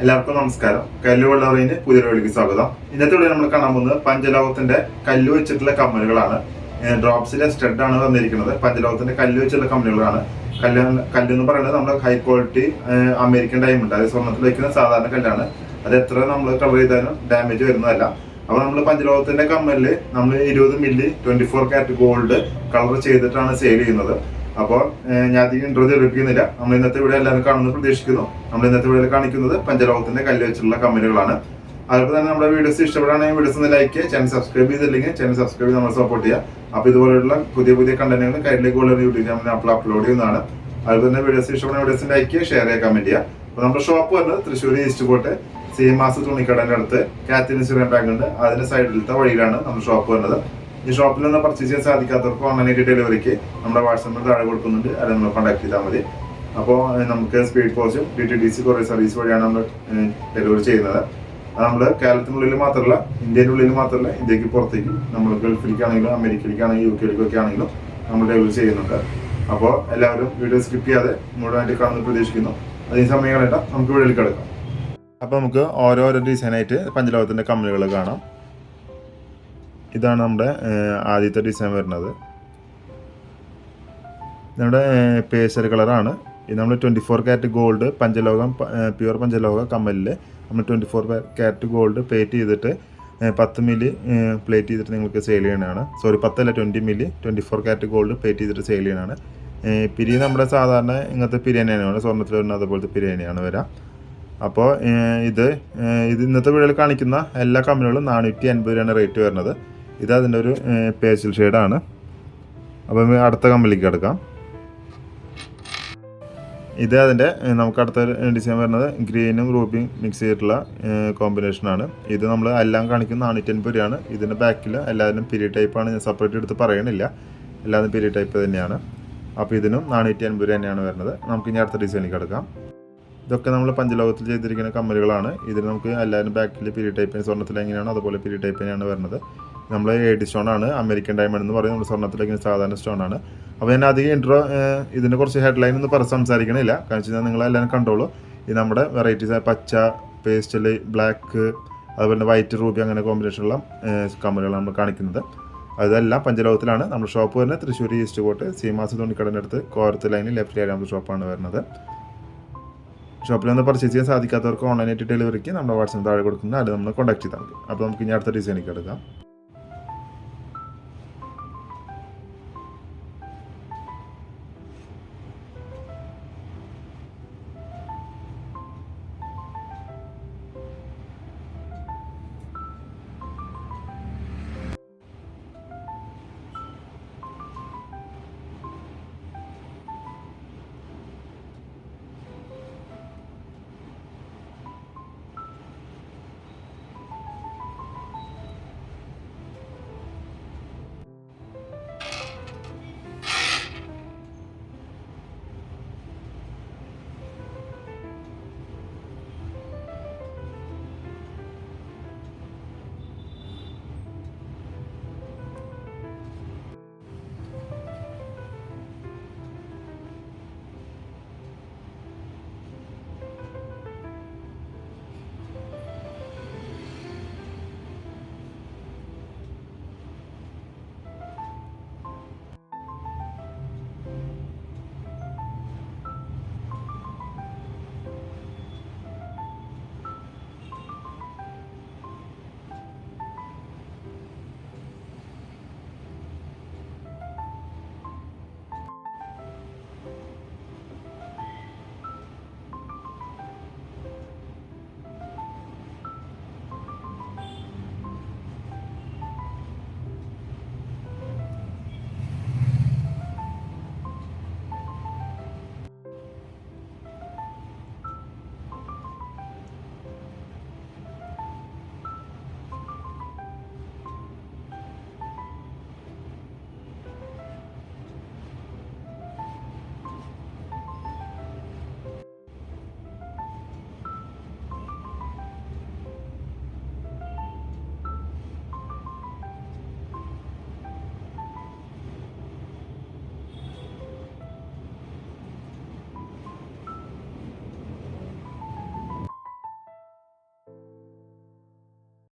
എല്ലാവർക്കും നമസ്കാരം. കല്ല് വെള്ളറിന് പുതിയൊരു വീഡിയോയ്ക്ക് സ്വാഗതം. ഇന്നത്തെ വീഡിയോ നമ്മൾ കാണാൻ പോകുന്നത് പഞ്ചലോകത്തിന്റെ കല്ല് വെച്ചിട്ടുള്ള കമ്മലുകളാണ്. ഡ്രോപ്സിലെ സ്റ്റഡാണ് വന്നിരിക്കുന്നത്. പഞ്ചലോകത്തിന്റെ കല്ല് വെച്ചിട്ടുള്ള കമ്മലുകളാണ്. കല്ലെന്ന് പറയുന്നത് നമ്മുടെ ഹൈ ക്വാളിറ്റി അമേരിക്കൻ ഡയമണ്ട്, അതായത് സ്വർണ്ണത്തിൽ വയ്ക്കുന്ന സാധാരണ കല്ലാണ്. അത് എത്ര നമ്മൾ കളർ ചെയ്താലും ഡാമേജ് വരുന്നതല്ല. അപ്പൊ നമ്മൾ പഞ്ചലോകത്തിന്റെ കമ്മലില് നമ്മൾ 20 മില്ലി 24 കാരറ്റ് ഗോൾഡ് കളർ ചെയ്തിട്ടാണ് സെയിൽ ചെയ്യുന്നത്. അപ്പോൾ ഞാൻ അധികം ഇൻട്രോ ചെയ്തിരിക്കുന്നില്ല. നമ്മൾ ഇന്നത്തെ വീഡിയോ എല്ലാവരും കാണുമെന്ന് പ്രതീക്ഷിക്കുന്നു. നമ്മൾ ഇന്നത്തെ വീഡിയോയിൽ കാണിക്കുന്നത് പഞ്ചലോകത്തിന്റെ കല്ല് വെച്ചിട്ടുള്ള കമ്മലുകളാണ്. അതുപോലെ തന്നെ നമ്മുടെ വീഡിയോസ് ഇഷ്ടപ്പെടുകയാണെങ്കിൽ വീഡിയോസ് ഒന്ന് ലൈക്ക് ചെയ്യുക. ചാനൽ സബ്സ്ക്രൈബ് ചെയ്തില്ലെങ്കിൽ ചാനൽ സബ്സ്ക്രൈബ് ചെയ്ത് നമ്മൾ സപ്പോർട്ട് ചെയ്യുക. അപ്പോൾ ഇതുപോലെയുള്ള പുതിയ കണ്ടന്റുകൾ കയ്യിലേക്ക് ഉള്ള യൂട്യൂബ് ചാനലിൽ അപ്ലോഡ് ചെയ്യുന്നതാണ്. അതുപോലെ തന്നെ വീഡിയോസ് ഇഷ്ടപ്പെടുന്ന വീഡിയോസ് ലൈക്ക് ചെയ്യുക, ഷെയർ ചെയ്യുക, കമന്റ് ചെയ്യുക. അപ്പോൾ നമ്മുടെ ഷോപ്പ് വരുന്നത് തൃശ്ശൂർ ഈസ്റ്റ് പോട്ട് സീമാസ് തുണിക്കടന്റെ അടുത്ത് കാത്തിൻ സിറൻ ബാങ്ക് ഉണ്ട്. അതിന്റെ സൈഡിലത്തെ വഴിയിലാണ് നമ്മുടെ ഷോപ്പ് വരുന്നത്. ഈ ഷോപ്പിൽ നിന്ന് പർച്ചേസ് ചെയ്യാൻ സാധിക്കാത്തവർക്ക് ഓൺലൈനായിട്ട് ഡെലിവറിക്ക് നമ്മുടെ വാട്സാപ്പിൽ താഴെ കൊടുക്കുന്നുണ്ട്. അത് നമ്മൾ കോൺടാക്ട് ചെയ്താൽ മതി. അപ്പോൾ നമുക്ക് സ്പീഡ് പോസ്റ്റും DTDC കൊറിയർ സർവീസ് വഴിയാണ് നമ്മൾ ഡെലിവറി ചെയ്യുന്നത്. നമ്മൾ കേരളത്തിനുള്ളിൽ മാത്രമല്ല, ഇന്ത്യയുടെ ഉള്ളിൽ മാത്രമല്ല, ഇന്ത്യക്ക് പുറത്തേക്കും നമ്മൾ ഗൾഫിലേക്കാണെങ്കിലും അമേരിക്കയിലേക്കാണെങ്കിലും UK ആണെങ്കിലും നമ്മൾ ഡെലിവറി ചെയ്യുന്നുണ്ട്. അപ്പോൾ എല്ലാവരും വീഡിയോ സ്കിപ്പ് ചെയ്യാതെ മുഴുവനായിട്ട് കാണുന്നത് പ്രതീക്ഷിക്കുന്നു. അതിന് സമയം കളയണ്ട, നമുക്ക് വീഡിയോയിൽ കിടക്കാം. അപ്പോൾ നമുക്ക് ഓരോരോ ഡിസൈനായിട്ട് പഞ്ചലോകത്തിൻ്റെ കമ്മലുകൾ കാണാം. ഇതാണ് നമ്മുടെ ആദ്യത്തെ ഡിസൈൻ വരുന്നത്. നമ്മുടെ പേസ്റ്റൽ കളറാണ്. ഇത് നമ്മൾ 24 കാരറ്റ് ഗോൾഡ് പഞ്ചലോകം പ്യുവർ പഞ്ചലോക കമ്മലിൽ നമ്മൾ 24 കാരറ്റ് ഗോൾഡ് പ്ലേറ്റ് ചെയ്തിട്ട് 10 മില്ലി പ്ലേറ്റ് ചെയ്തിട്ട് നിങ്ങൾക്ക് സെയിൽ ചെയ്യണതാണ്. 20 മില്ലി 24 കാരറ്റ് ഗോൾഡ് പ്ലേറ്റ് ചെയ്തിട്ട് സെയിൽ ചെയ്യണതാണ്. പിരി നമ്മുടെ സാധാരണ ഇങ്ങനത്തെ പിരി തന്നെയാണ്, സ്വർണ്ണത്തിൽ വരുന്ന അതുപോലത്തെ പിരി തന്നെയാണ് വരാം. അപ്പോൾ ഇത് ഇന്നത്തെ വീഡിയോയിൽ കാണിക്കുന്ന എല്ലാ കമ്മലുകളും 480 രൂപയാണ് റേറ്റ് വരുന്നത്. ഇത് അതിൻ്റെ ഒരു പേസ്റ്റൽ ഷെയ്ഡാണ്. അപ്പം അടുത്ത കമ്മലിലേക്ക് കിടക്കാം. ഇത് അതിൻ്റെ നമുക്ക് അടുത്ത ഡിസൈൻ വരുന്നത് ഗ്രീനും റൂബിയും മിക്സ് ചെയ്തിട്ടുള്ള കോമ്പിനേഷനാണ്. ഇത് നമ്മൾ എല്ലാം കാണിക്കുന്ന 480 രൂപയാണ്. ഇതിൻ്റെ ബാക്കിൽ എല്ലാവരും പിരി ടൈപ്പാണ്. ഞാൻ സെപ്പറേറ്റ് എടുത്ത് പറയണില്ല, എല്ലാവരും പിരി ടൈപ്പ് തന്നെയാണ്. അപ്പോൾ ഇതിനും 480 രൂപ തന്നെയാണ് വരുന്നത്. നമുക്ക് ഇനി അടുത്ത ഡിസൈനിലേക്ക് കിടക്കാം. ഇതൊക്കെ നമ്മൾ പഞ്ചലോകത്തിൽ ചെയ്തിരിക്കുന്ന കമ്മലുകളാണ്. ഇതിൽ നമുക്ക് എല്ലാവരും ബാക്കിൽ പിരി ടൈപ്പ് സ്വർണ്ണത്തിൽ എങ്ങനെയാണോ അതുപോലെ പിരി ടൈപ്പ് തന്നെയാണ് വരുന്നത്. നമ്മൾ AD സ്റ്റോണാണ്, അമേരിക്കൻ ഡയമണ്ട് എന്ന് പറയുന്നത്. നമ്മൾ സ്വർണ്ണത്തിലേക്ക് സാധാരണ സ്റ്റോണാണ്. അപ്പോൾ ഞാൻ അധികം ഇൻട്രോ ഇതിൻ്റെ കുറച്ച് ഹെഡ്ലൈൻ ഒന്നും സംസാരിക്കണില്ല. കാരണം വെച്ച് കഴിഞ്ഞാൽ നിങ്ങളെല്ലാവരും കണ്ടോളൂ. ഇത് നമ്മുടെ വെറൈറ്റീസ് പച്ച, പേസ്റ്റൽ, ബ്ലാക്ക്, അതുപോലെ വൈറ്റ്, റൂബി അങ്ങനെ കോമ്പിനേഷനുള്ള കമ്മലുകളാണ് നമ്മൾ കാണിക്കുന്നത്. അതെല്ലാം പഞ്ചലോകത്തിലാണ്. നമ്മുടെ ഷോപ്പ് വരുന്നത് തൃശ്ശൂർ ഈസ്റ്റ് കോട്ട് സീമാസ് തുണിക്കടൻ്റെ അടുത്ത് കോരത്ത് ലൈനിൽ ലെഫ്റ്റ് സൈഡ് നമ്മുടെ ഷോപ്പാണ് വരുന്നത്. ഷോപ്പിൽ നിന്ന് പർച്ചേസ് ചെയ്യാൻ സാധിക്കാത്തവർക്ക് ഓൺലൈനായിട്ട് ഡെലിവറിക്ക് നമ്മുടെ വാട്സാപ്പ് താഴെ കൊടുക്കുന്നത്. അത് നമ്മൾ കോൺടാക്ട് ചെയ്താൽ മതി. അപ്പോൾ നമുക്ക് ഇനി അടുത്ത ഡിസൈനിലേക്ക് എടുക്കാം.